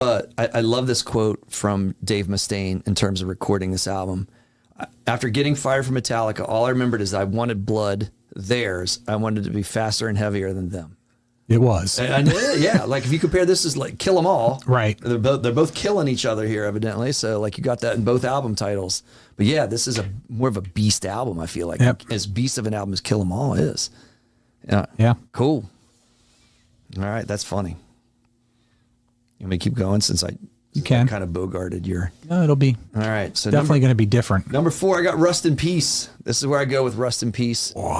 I love this quote from Dave Mustaine in terms of recording this album. After getting fired from Metallica, all I remembered is I wanted blood, theirs. I wanted it to be faster and heavier than them. It was. And yeah, like if you compare this as like Kill 'Em All, right? They're both killing each other here, evidently. So like you got that in both album titles. But yeah, this is more of a beast album. I feel like as beast of an album as Kill 'Em All is. Yeah. Cool. All right, that's funny. You want me to keep going since I kind of bogarted your... No, it'll be all right. So definitely going to be different. Number 4, I got Rust in Peace. This is where I go with Rust in Peace. Wow.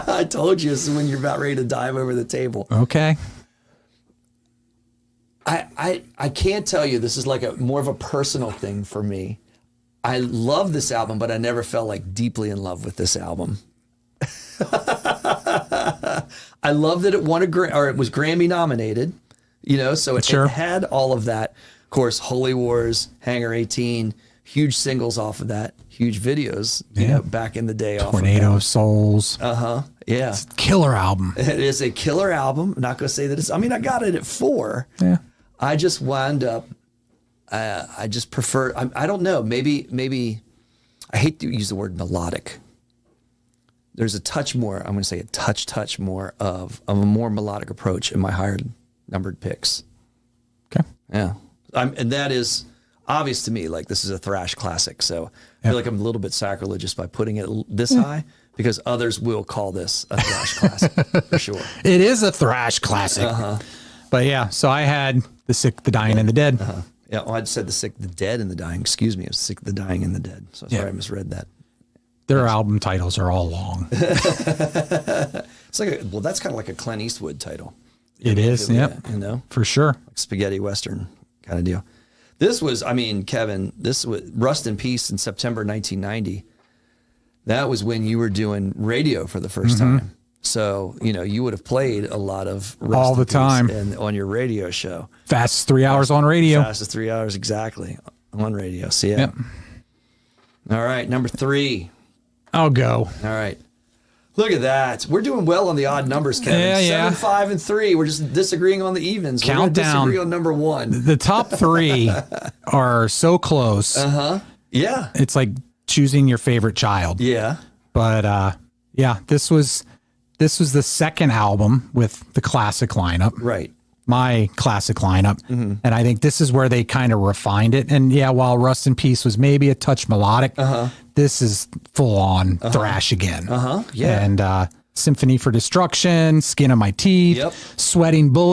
I told you this is when you're about ready to dive over the table. Okay. I can't tell you, this is like more of a personal thing for me. I love this album, but I never felt like deeply in love with this album. I love that it won it was Grammy nominated. You know, so it had all of that. Of course, Holy Wars, Hangar 18, huge singles off of that, huge videos, you know, back in the day. Tornado of Souls. Yeah. It's a killer album. It is a killer album. I'm not going to say that it's, I mean, I got it at 4. Yeah. I just wound up, I just prefer, I don't know, maybe, I hate to use the word melodic. There's a touch more, I'm going to say a touch more of a more melodic approach in my higher numbered picks. Okay. Yeah. And that is obvious to me. Like this is a thrash classic. So I feel like I'm a little bit sacrilegious by putting it this high because others will call this a thrash classic for sure. It is a thrash classic. But yeah, so I had The Sick, the Dying, and the Dead. Yeah. Well, I'd said The Sick, the Dead, and the Dying. Excuse me. It was Sick, the Dying, and the Dead. So sorry I misread that. Their album titles are all long. It's like well, that's kind of like a Clint Eastwood title. It is, yep. You know, for sure. Like spaghetti Western kind of deal. This was, I mean, Kevin, this was Rust in Peace in September 1990. That was when you were doing radio for the first time. So, you know, you would have played a lot of Rust all the time on your radio show. Fastest 3 hours on radio. Fastest 3 hours, exactly, on radio. So, yeah. All right, number 3. I'll go. All right. Look at that. We're doing well on the odd numbers, Kevin. Yeah, 7, 5, and 3. We're just disagreeing on the evens. We're Count down. Disagree on number 1. The top 3 are so close. Yeah. It's like choosing your favorite child. Yeah. But yeah, this was the second album with the classic lineup. Right. My classic lineup. And I think this is where they kind of refined it. And yeah, while Rust in Peace was maybe a touch melodic, this is full on thrash again. Yeah. And Symphony for Destruction, Skin of My Teeth, Sweating Bullets.